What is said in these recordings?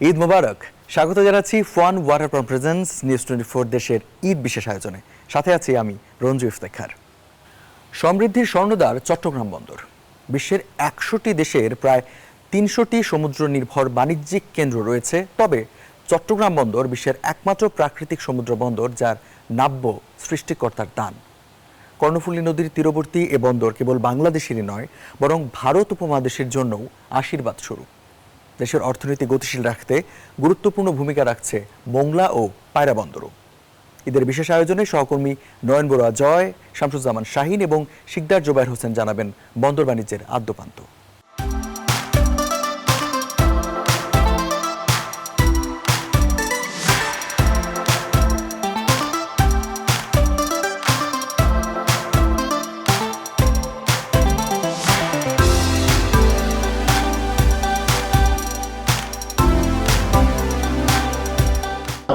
ঈদ মোবারক। স্বাগত জানাচ্ছি fun waterfront presence news 24 দেশের ঈদ বিশেষ আয়োজনে। সাথে আছি আমি রঞ্জু ইফতেখার। সমৃদ্ধির স্বর্ণদ্বার চট্টগ্রাম বন্দর। বিশ্বের 100টি দেশের প্রায় 300টি সমুদ্র নির্ভর বাণিজ্যিক কেন্দ্র রয়েছে। তবে চট্টগ্রাম বন্দর বিশ্বের একমাত্র প্রাকৃতিক সমুদ্র বন্দর, যার নাব্য সৃষ্টিকর্তার দান। কর্ণফুলী নদীর তীরবর্তী এ বন্দর কেবল বাংলাদেশেরই নয়, বরং ভারত উপমহাদেশের জন্যও আশীর্বাদ স্বরূপ। দেশের অর্থনীতি গতিশীল রাখতে গুরুত্বপূর্ণ ভূমিকা রাখছে মোংলা ও পায়রা বন্দরও। ঈদের বিশেষ আয়োজনে সহকর্মী নয়ন বড়ুয়া জয়, শামসুজ্জামান শাহিন এবং শিকদার জোবায়ের হোসেন জানাবেন বন্দর বাণিজ্যের আদ্যপান্ত।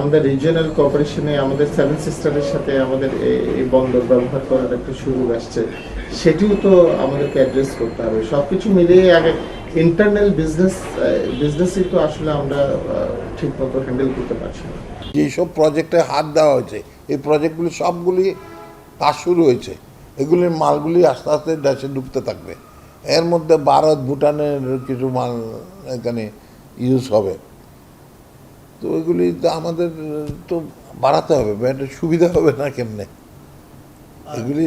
আমাদের রিজিওনাল কোঅপারেশনে আমাদের সেভেন সিস্টারের সাথে আমাদের এই বন্দর ব্যবহার করার একটা সুযোগ আসছে, সেটিও তো আমাদেরকে অ্যাড্রেস করতে হবে। সবকিছু মিলিয়ে আগে ইন্টারনাল বিজনেসই তো আসলে আমরা ঠিকমতো হ্যান্ডেল করতে পারছি না। যেসব প্রজেক্টে হাত দেওয়া হয়েছে, এই প্রজেক্টগুলি সবগুলি কাজ শুরু হয়েছে। এগুলির মালগুলি আস্তে আস্তে দেশে ঢুকতে থাকবে। এর মধ্যে ভারত, ভুটানের কিছু মাল এখানে ইউজ হবে। তো ওইগুলি তো আমাদের তো বাড়াতে হবে, এটা সুবিধা হবে না কেমনে। এগুলি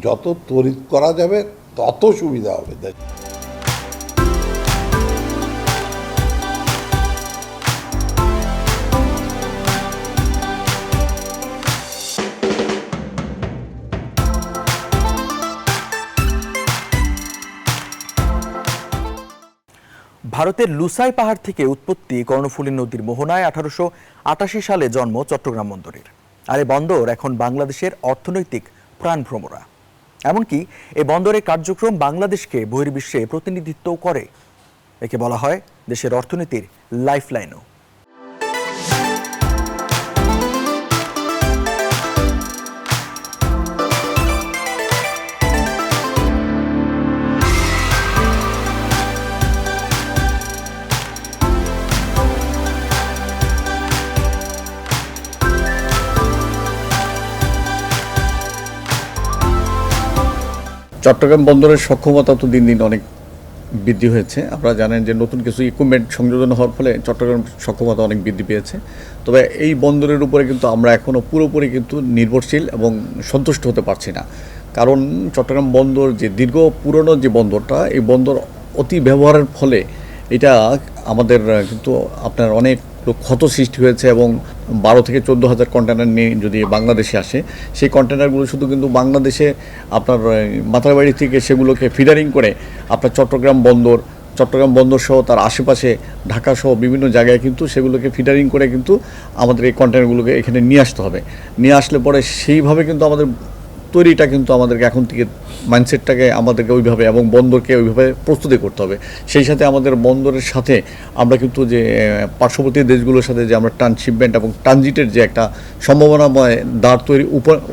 যত তড়িৎ করা যাবে তত সুবিধা হবে। ভারতের লুসাই পাহাড় থেকে উৎপত্তি কর্ণফুলী নদীর মোহনায় 1888 সালে জন্ম চট্টগ্রাম বন্দরের। আর এই বন্দর এখন বাংলাদেশের অর্থনৈতিক প্রাণভ্রমরা। এমনকি এই বন্দরের কার্যক্রম বাংলাদেশকে বহির্বিশ্বে প্রতিনিধিত্ব করে। একে বলা হয় দেশের অর্থনীতির লাইফলাইনও। চট্টগ্রাম বন্দরের সক্ষমতা তো দিন দিন অনেক বৃদ্ধি হয়েছে। আপনারা জানেন যে নতুন কিছু ইকুইপমেন্ট সংযোজন হওয়ার ফলে চট্টগ্রাম সক্ষমতা অনেক বৃদ্ধি পেয়েছে। তবে এই বন্দরের উপরে কিন্তু আমরা এখনও পুরোপুরি কিন্তু নির্ভরশীল এবং সন্তুষ্ট হতে পারছি না। কারণ চট্টগ্রাম বন্দর যে দীর্ঘ পুরনো যে বন্দরটা, এই বন্দর অতি ব্যবহারের ফলে এটা আমাদের কিন্তু আপনার অনেক ক্ষত সৃষ্টি হয়েছে এবং 12 থেকে 14,000 কন্টেনার নিয়ে যদি বাংলাদেশে আসে, সেই কন্টেনারগুলো শুধু কিন্তু বাংলাদেশে আপনার মাতারবাড়ি থেকে সেগুলোকে ফিডারিং করে আপনার চট্টগ্রাম বন্দর সহ তার আশেপাশে ঢাকা সহ বিভিন্ন জায়গায় কিন্তু সেগুলোকে ফিডারিং করে কিন্তু আমাদের এই কন্টেনারগুলোকে এখানে নিয়ে আসতে হবে। নিয়ে আসলে পরে সেইভাবে কিন্তু আমাদের তৈরিটা কিন্তু আমাদেরকে এখন থেকে মাইন্ডসেটটাকে আমাদেরকে ওইভাবে এবং বন্দরকে ওইভাবে প্রস্তুতি করতে হবে। সেই সাথে আমাদের বন্দরের সাথে আমরা কিন্তু যে পার্শ্ববর্তী দেশগুলোর সাথে যে আমরা ট্রান্সশিপমেন্ট এবং ট্রানজিটের যে একটা সম্ভাবনাময় দ্বার তৈরি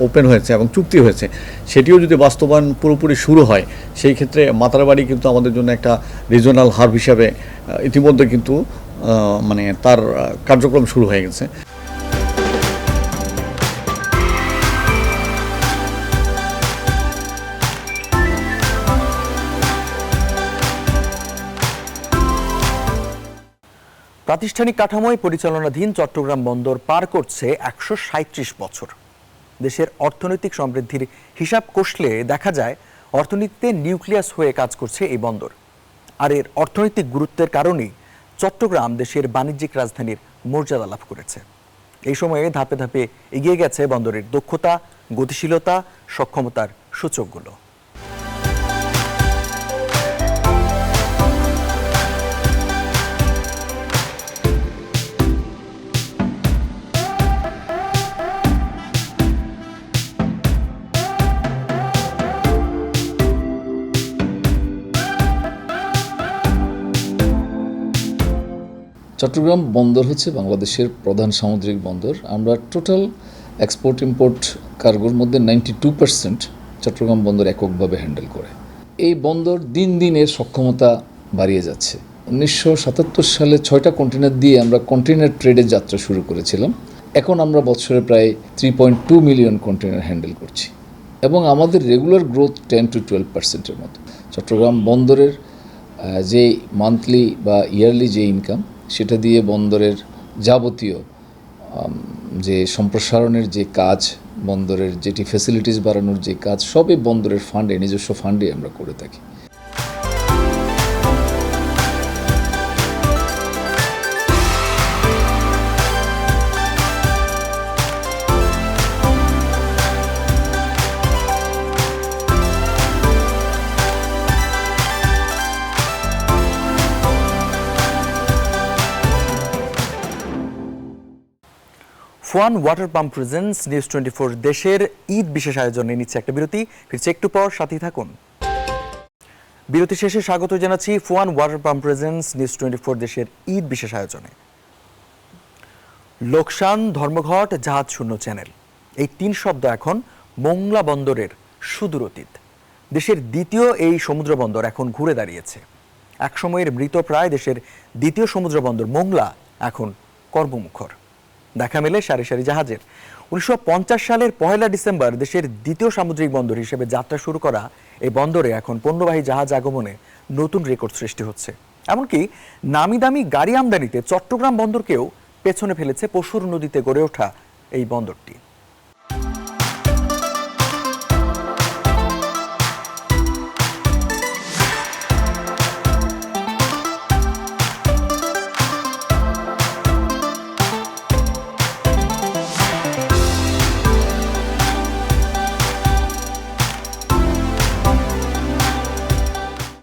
ওপেন হয়েছে এবং চুক্তি হয়েছে, সেটিও যদি বাস্তবায়ন পুরোপুরি শুরু হয়, সেই ক্ষেত্রে মাতারবাড়ি কিন্তু আমাদের জন্য একটা রিজনাল হাব হিসাবে ইতিমধ্যে কিন্তু মানে তার কার্যক্রম শুরু হয়ে গেছে। প্রাতিষ্ঠানিক কাঠামোয় পরিচালনাধীন চট্টগ্রাম বন্দর পার করছে 137 বছর। দেশের অর্থনৈতিক সমৃদ্ধির হিসাব কষলে দেখা যায় অর্থনীতিতে নিউক্লিয়াস হয়ে কাজ করছে এই বন্দর। আর এর অর্থনৈতিক গুরুত্বের কারণেই চট্টগ্রাম দেশের বাণিজ্যিক রাজধানীর মর্যাদা লাভ করেছে। এই সময়ে ধাপে ধাপে এগিয়ে গেছে বন্দরের দক্ষতা, গতিশীলতা, সক্ষমতার সূচকগুলো। চট্টগ্রাম বন্দর হচ্ছে বাংলাদেশের প্রধান সামুদ্রিক বন্দর। আমরা টোটাল এক্সপোর্ট ইম্পোর্ট কার্গোর মধ্যে 92% চট্টগ্রাম বন্দর এককভাবে হ্যান্ডেল করে। এই বন্দর দিন দিন এর সক্ষমতা বাড়িয়ে যাচ্ছে। 1977 সালে 6টা কন্টেনার দিয়ে আমরা কন্টেনার ট্রেডের যাত্রা শুরু করেছিলাম। এখন আমরা বছরে প্রায় 3.2 মিলিয়ন কন্টেনার হ্যান্ডেল করছি এবং আমাদের রেগুলার গ্রোথ 10-12% মতো। চট্টগ্রাম বন্দরের যে মান্থলি বা ইয়ারলি যে ইনকাম, সেটা দিয়ে বন্দরের যাবতীয় যে সম্প্রসারণের যে কাজ, বন্দরের যেটি ফ্যাসিলিটিস বাড়ানোর যে কাজ, সবই বন্দরের ফান্ডে, নিজস্ব ফান্ডে আমরা করে থাকি। ফোয়ান ওয়াটার পাম্প প্রেজেন্স নিউজ 24 দেশের ঈদ বিশেষ আয়োজনে নিচ্ছে একটা বিরতি। ফিরছে একটু পর, সাথেই থাকুন। বিরতি শেষে স্বাগত জানাচ্ছি ফোয়ান ওয়াটার পাম্প প্রেজেন্স নিউজ 24 দেশের ঈদ বিশেষ আয়োজনে। লোকসান, ধর্মঘট, জাহাজ শূন্য চ্যানেল, এই 3 শব্দ এখন মোংলা বন্দরের সুদূর অতীত। দেশের দ্বিতীয় এই সমুদ্র বন্দর এখন ঘুরে দাঁড়িয়েছে। একসময়ের মৃতপ্রায় দেশের দ্বিতীয় সমুদ্র বন্দর মোংলা এখন কর্মমুখর। দেখা মেলে সারি সারি জাহাজের। 1950 সালের 1 ডিসেম্বর দেশের দ্বিতীয় সামুদ্রিক বন্দর হিসেবে যাত্রা শুরু করা এই বন্দরে এখন পণ্যবাহী জাহাজ আগমনে নতুন রেকর্ড সৃষ্টি হচ্ছে। এমনকি নামি দামি গাড়ি আমদানিতে চট্টগ্রাম বন্দরকেও পেছনে ফেলেছে পশুর নদীতে গড়ে ওঠা এই বন্দরটি।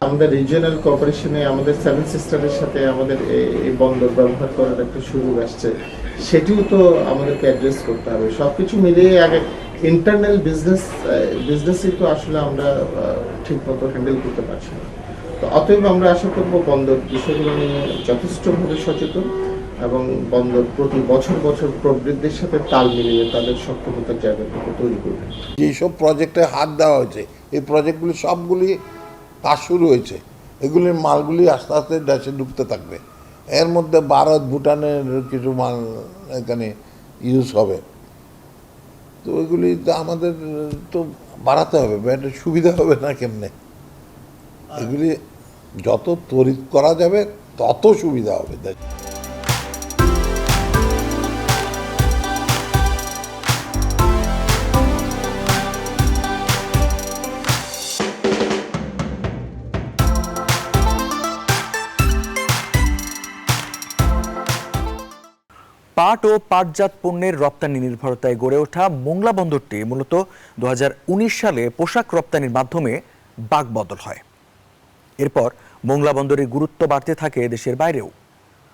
আমাদের রিজিওনাল কোঅপারেশনে আমাদের 7 সিস্টারের সাথে আমাদের এই বন্দর ব্যবহার করার একটা সুযোগ আসছে, সেটিও তো আমাদেরকে অ্যাড্রেস করতে হবে। সবকিছু মিলিয়ে আগে ইন্টারনাল বিজনেসই তো আসলে আমরা ঠিকমতো হ্যান্ডেল করতে পারছি না। তো অতএব আমরা আশা করব বন্দর বিষয়গুলো নিয়ে যথেষ্টভাবে সচেতন এবং বন্দর প্রতি বছর প্রবৃদ্ধির সাথে তাল মিলিয়ে তাদের সক্ষমতার জায়গাটুকু তৈরি করবে। যেসব প্রজেক্টে হাত দেওয়া হয়েছে, এই প্রজেক্টগুলি সবগুলি কাজ শুরু হয়েছে। এগুলির মালগুলি আস্তে আস্তে দেশে ঢুকতে থাকবে। এর মধ্যে ভারত, ভুটানের কিছু মাল এখানে ইউজ হবে। তো এগুলি তো আমাদের তো বাড়াতে হবে, এটা সুবিধা হবে না কেমনে। এগুলি যত তড়িৎ করা যাবে তত সুবিধা হবে দেশে। পাট ও পাটজাত পণ্যের রপ্তানি নির্ভরতায় গড়ে ওঠা মোংলা বন্দরটি মূলত 2019 সালে পোশাক রপ্তানির মাধ্যমে বাকবদল হয়। এরপর মোংলা বন্দরের গুরুত্ব বাড়তে থাকে দেশের বাইরেও।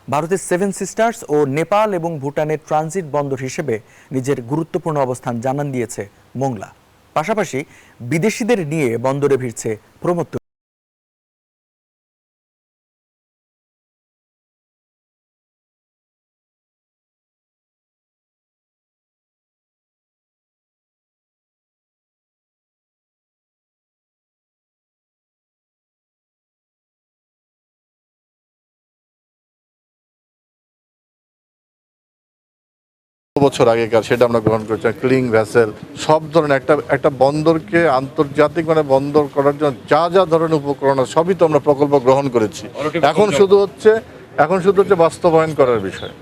ভারতের 7 সিস্টার্স ও নেপাল এবং ভুটানের ট্রানজিট বন্দর হিসেবে নিজের গুরুত্বপূর্ণ অবস্থান জানান দিয়েছে মোংলা। পাশাপাশি বিদেশিদের নিয়ে বন্দরে ভিড়ছে প্রমত্ত। বছর আগেকার সেটা আমরা গ্রহণ করেছি ক্লিং ভ্যাসেল সব ধরনের একটা বন্দরকে আন্তর্জাতিক মানে বন্দর করার জন্য যা যা ধরনের উপকরণ আছে সবই তো আমরা প্রকল্প গ্রহণ করেছি। এখন শুধু হচ্ছে বাস্তবায়ন করার বিষয়।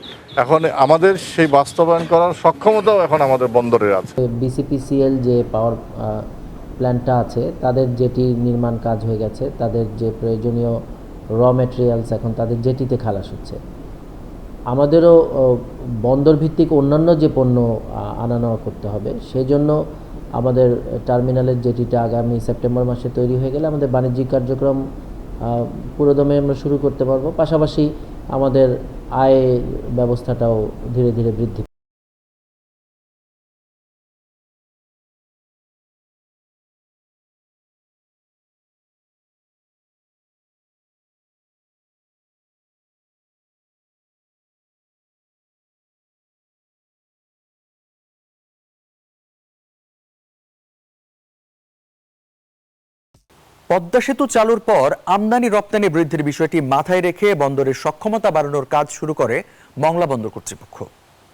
এখন আমাদের সেই বাস্তবায়ন করার সক্ষমতাও এখন আমাদের বন্দরের আছে। বিসিপিসিএল যে পাওয়ার প্ল্যান্টটা আছে, তাদের যেটি নির্মাণ কাজ হয়ে গেছে, তাদের যে প্রয়োজনীয় র ম্যাটেরিয়ালস এখন তাদের জেটিতে খালাস হচ্ছে। আমাদেরও বন্দর ভিত্তিক অন্যান্য যে পণ্য আনা নেওয়া করতে হবে, সেই জন্য আমাদের টার্মিনালের জেটিটা আগামী সেপ্টেম্বর মাসে তৈরি হয়ে গেলে আমাদের বাণিজ্যিক কার্যক্রম পুরোদমে আমরা শুরু করতে পারবো। পাশাপাশি আমাদের আয় ব্যবস্থাটাও ধীরে ধীরে বৃদ্ধি। পদ্মা সেতু চালুর পর আমদানি রপ্তানি বৃদ্ধির বিষয়টি মাথায় রেখে বন্দরের সক্ষমতা বাড়ানোর কাজ শুরু করে মংলা বন্দর কর্তৃপক্ষ।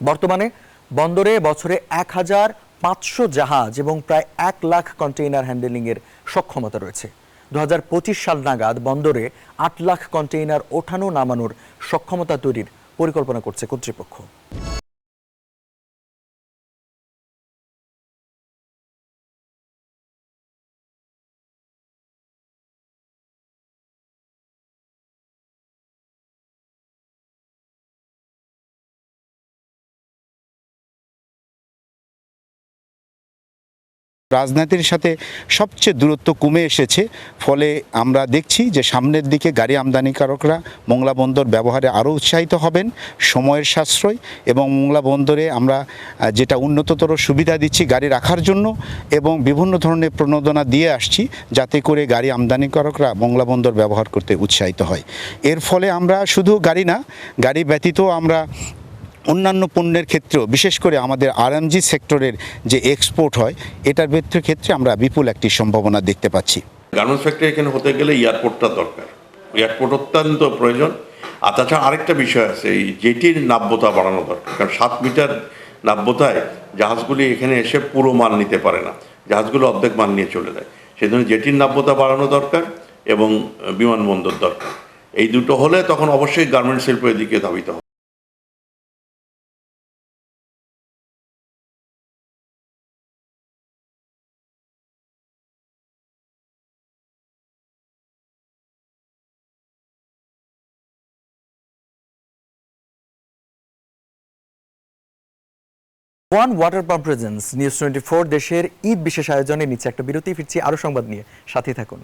বর্তমানে বন্দরে বছরে ১,৫০০ জাহাজ এবং প্রায় ১ লাখ কন্টেইনার হ্যান্ডেলিংয়ের সক্ষমতা রয়েছে। ২০২৫ সাল নাগাদ বন্দরে ৮ লাখ কন্টেইনার ওঠানো নামানোর সক্ষমতা তৈরির পরিকল্পনা করছে কর্তৃপক্ষ। রাজনীতির সাথে সবচেয়ে দূরত্ব কমে এসেছে, ফলে আমরা দেখছি যে সামনের দিকে গাড়ি আমদানিকারকরা মোংলা বন্দর ব্যবহারে আরও উৎসাহিত হবেন, সময়ের সাশ্রয় এবং মোংলা বন্দরে আমরা যেটা উন্নততর সুবিধা দিচ্ছি গাড়ি রাখার জন্য এবং বিভিন্ন ধরনের প্রণোদনা দিয়ে আসছি যাতে করে গাড়ি আমদানিকারকরা মোংলা বন্দর ব্যবহার করতে উৎসাহিত হয়। এর ফলে আমরা শুধু গাড়ি না, গাড়ি ব্যতীত আমরা অন্যান্য পণ্যের ক্ষেত্রেও, বিশেষ করে আমাদের আরএমজি সেক্টরের যে এক্সপোর্ট হয় এটার ক্ষেত্রে আমরা বিপুল একটি সম্ভাবনা দেখতে পাচ্ছি। গার্মেন্টস ফ্যাক্টরি এখানে হতে গেলে এয়ারপোর্টটা দরকার, এয়ারপোর্ট অত্যন্ত প্রয়োজন। আর তাছাড়া আরেকটা বিষয় আছে, এই জেটির নাব্যতা বাড়ানো দরকার, কারণ ৭ মিটার নাব্যতায় জাহাজগুলি এখানে এসে পুরো মাল নিতে পারে না, জাহাজগুলো অর্ধেক মাল নিয়ে চলে যায়। সেই জন্য জেটির নাব্যতা বাড়ানো দরকার এবং বিমানবন্দর দরকার। এই দুটো হলে তখন অবশ্যই গার্মেন্টস শিল্পের দিকে ধাবিত হবে। One water pump presence news 24 দেশের ঈদ বিশেষ আয়োজনে নিচে একটা বিরতি, ফিরছি আরো সংবাদ নিয়ে, সাথে থাকুন।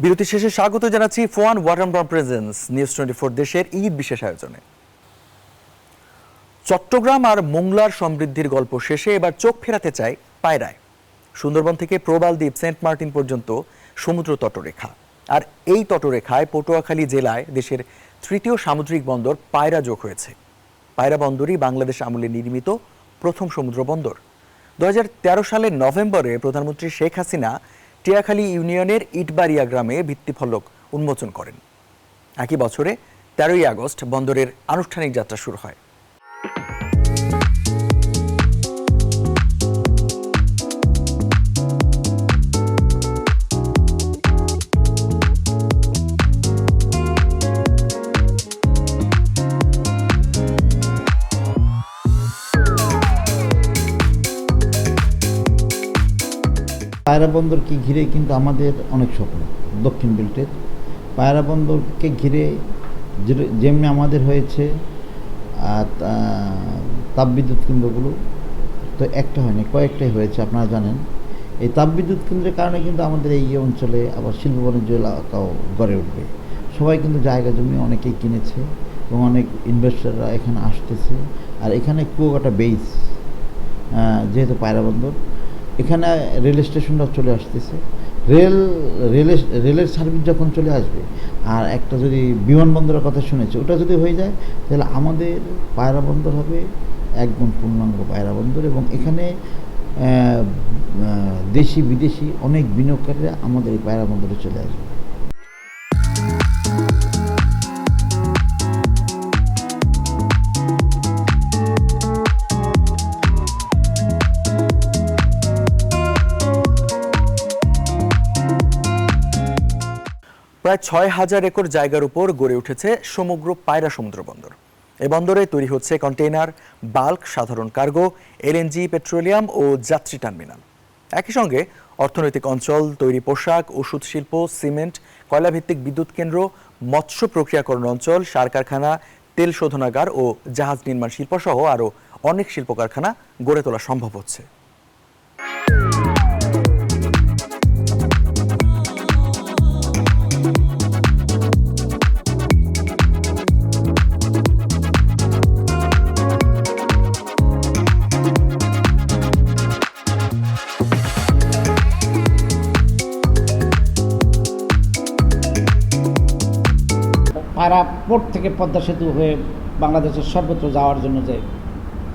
বিরতি শেষে স্বাগত জানাচ্ছি one water pump presence news 24 দেশের ঈদ বিশেষ আয়োজনে। চট্টগ্রাম আর মোংলার সমৃদ্ধির গল্প শেষে এবার চোখ ফেরাতে চাই পায়রায়। সুন্দরবন থেকে প্রবাল দ্বীপ সেন্ট মার্টিন পর্যন্ত সমুদ্র তটরেখা, আর এই তটরেখায় পটুয়াখালী জেলায় দেশের 3য় সামুদ্রিক বন্দর পায়রা যোগ হয়েছে। পায়রা বন্দরই বাংলাদেশ আমলে নির্মিত প্রথম সমুদ্র বন্দর। 2013 সালের নভেম্বরে প্রধানমন্ত্রী শেখ হাসিনা টিয়াখালী ইউনিয়নের ইটবাড়িয়া গ্রামে ভিত্তিফলক উন্মোচন করেন। একই বছরে 13ই আগস্ট বন্দরের আনুষ্ঠানিক যাত্রা শুরু হয়। পায়রা বন্দরকে ঘিরে কিন্তু আমাদের অনেক স্বপ্ন। দক্ষিণ বেল্টের পায়রা বন্দরকে ঘিরে যেমনি আমাদের হয়েছে তাপবিদ্যুৎ কেন্দ্রগুলো, তো একটা হয়নি, কয়েকটাই হয়েছে আপনারা জানেন। এই তাপবিদ্যুৎ কেন্দ্রের কারণে কিন্তু আমাদের এই অঞ্চলে আবার শিল্প বাণিজ্য এলাকাও গড়ে উঠবে। সবাই কিন্তু জায়গা জমি অনেকেই কিনেছে এবং অনেক ইনভেস্টররা এখানে আসতেছে। আর এখানে কুয়াকাটা বেস, যেহেতু পায়রা বন্দর, এখানে রেল স্টেশনটাও চলে আসতেছে। রেলের সার্ভিস যখন চলে আসবে, আর একটা যদি বিমানবন্দরের কথা শুনেছি, ওটা যদি হয়ে যায় তাহলে আমাদের পায়রা বন্দর হবে একদম পূর্ণাঙ্গ পায়রা বন্দর। এবং এখানে দেশি বিদেশি অনেক বিনিয়োগকারীরা আমাদের এই পায়রা বন্দরে চলে আসবে। প্রায় 6,000 একর জায়গার উপর গড়ে উঠেছে সমগ্র পায়রা সমুদ্র বন্দর। এই বন্দরে তৈরি হচ্ছে কন্টেইনার, বাল্ক, সাধারণ কার্গো, এলএনজি, পেট্রোলিয়াম ও যাত্রী টার্মিনাল। একই সঙ্গে অর্থনৈতিক অঞ্চল, তৈরি পোশাক, ওষুধ শিল্প, সিমেন্ট, কয়লাভিত্তিক বিদ্যুৎ কেন্দ্র, মৎস্য প্রক্রিয়াকরণ অঞ্চল, সার কারখানা, তেল শোধনাগার ও জাহাজ নির্মাণ শিল্প সহ আরও অনেক শিল্প কারখানা গড়ে তোলা সম্ভব হচ্ছে। পায়রা পোর্ট থেকে পদ্মা সেতু হয়ে বাংলাদেশের সর্বত্র যাওয়ার জন্য যে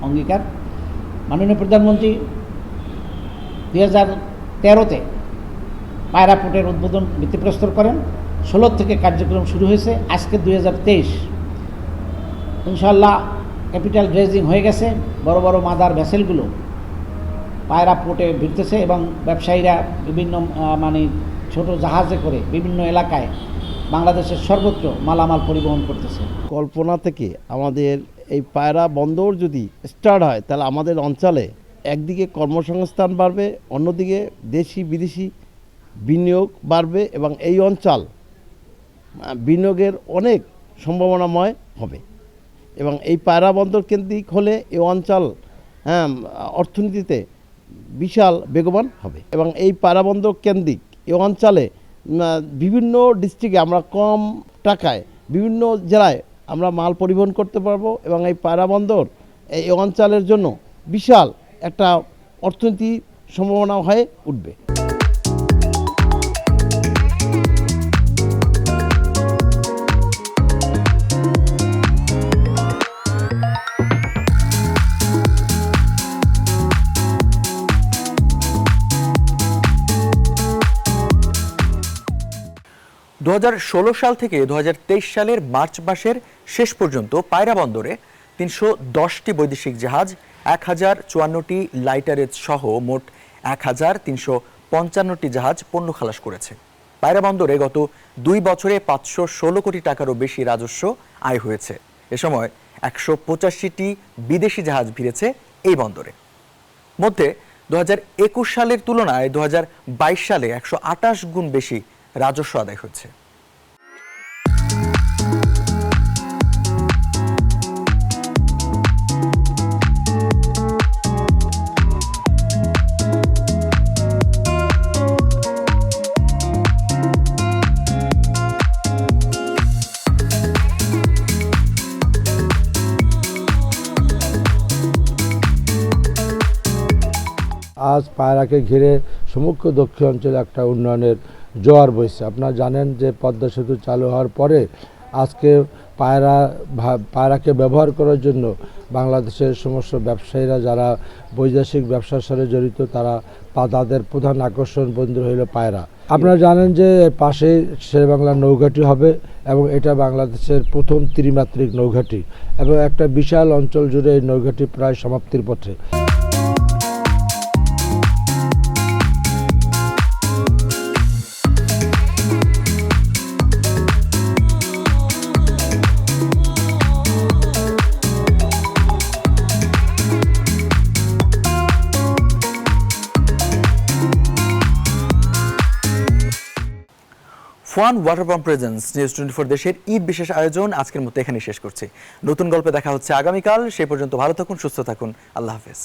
অঙ্গীকার, মাননীয় প্রধানমন্ত্রী 2013-তে পায়রা পোর্টের উদ্বোধন ভিত্তিপ্রস্তর করেন। 16 থেকে কার্যক্রম শুরু হয়েছে, আজকে 2023। ইনশাল্লাহ ক্যাপিটাল ড্রেজিং হয়ে গেছে, বড় বড় মাদার ভেসেলগুলো পায়রা পোর্টে ভিড়তেছে এবং ব্যবসায়ীরা বিভিন্ন মানে ছোট জাহাজে করে বিভিন্ন এলাকায় বাংলাদেশের সর্বত্র মালামাল পরিবহন করতেছে। কল্পনা থেকে আমাদের এই পায়রা বন্দর যদি স্টার্ট হয় তাহলে আমাদের অঞ্চলে একদিকে কর্মসংস্থান বাড়বে, অন্যদিকে দেশি বিদেশি বিনিয়োগ বাড়বে এবং এই অঞ্চল বিনিয়োগের অনেক সম্ভাবনাময় হবে এবং এই পায়রা বন্দর কেন্দ্রিক হলে এই অঞ্চল অর্থনীতিতে বিশাল বেগবান হবে এবং এই পায়রা বন্দর কেন্দ্রিক এই অঞ্চলে বিভিন্ন ডিস্ট্রিক্টে আমরা কম টাকায় বিভিন্ন জেলায় আমরা মাল পরিবহন করতে পারবো এবং এই পায়রা বন্দর এই অঞ্চলের জন্য বিশাল একটা অর্থনীতি সম্ভাবনা হয়ে উঠবে। দু সাল থেকে 2023 সালের মার্চ মাসের শেষ পর্যন্ত পায়রা বন্দরে 310টি বৈদেশিক জাহাজ, 1054টি লাইটারেজ সহ মোট 1355টি জাহাজ পণ্য খালাস করেছে। পায়রা বন্দরে গত 2 বছরে 516 কোটি টাকারও বেশি রাজস্ব আয় হয়েছে। এ সময় 185টি বিদেশি জাহাজ ভিড়েছে এই বন্দরে। মধ্যে 2021 সালের তুলনায় 2022 সালে 128 গুণ বেশি রাজস্ব আদায় হচ্ছে। আজ পায়রাকে ঘিরে সমগ্র দক্ষিণ অঞ্চলে একটা উন্নয়নের জোয়ার বইছে। আপনারা জানেন যে পদ্মা সেতু চালু হওয়ার পরে আজকে পায়রাকে ব্যবহার করার জন্য বাংলাদেশের সমস্ত ব্যবসায়ীরা যারা বৈদেশিক ব্যবসার সাথে জড়িত তাদের প্রধান আকর্ষণ বন্দর হইল পায়রা। আপনারা জানেন যে পাশে শেরেবাংলা নৌঘাটি হবে এবং এটা বাংলাদেশের প্রথম ত্রিমাত্রিক নৌঘাটি এবং একটা বিশাল অঞ্চল জুড়ে এই নৌঘাটি প্রায় সমাপ্তির পথে। Fun water pump presence news 24 দেশের ঈদ বিশেষ আয়োজন আজকের মতো এখানেই শেষ করছি। নতুন গল্পে দেখা হচ্ছে আগামীকাল। সেই পর্যন্ত ভালো থাকুন, সুস্থ থাকুন। আল্লাহ হাফেজ।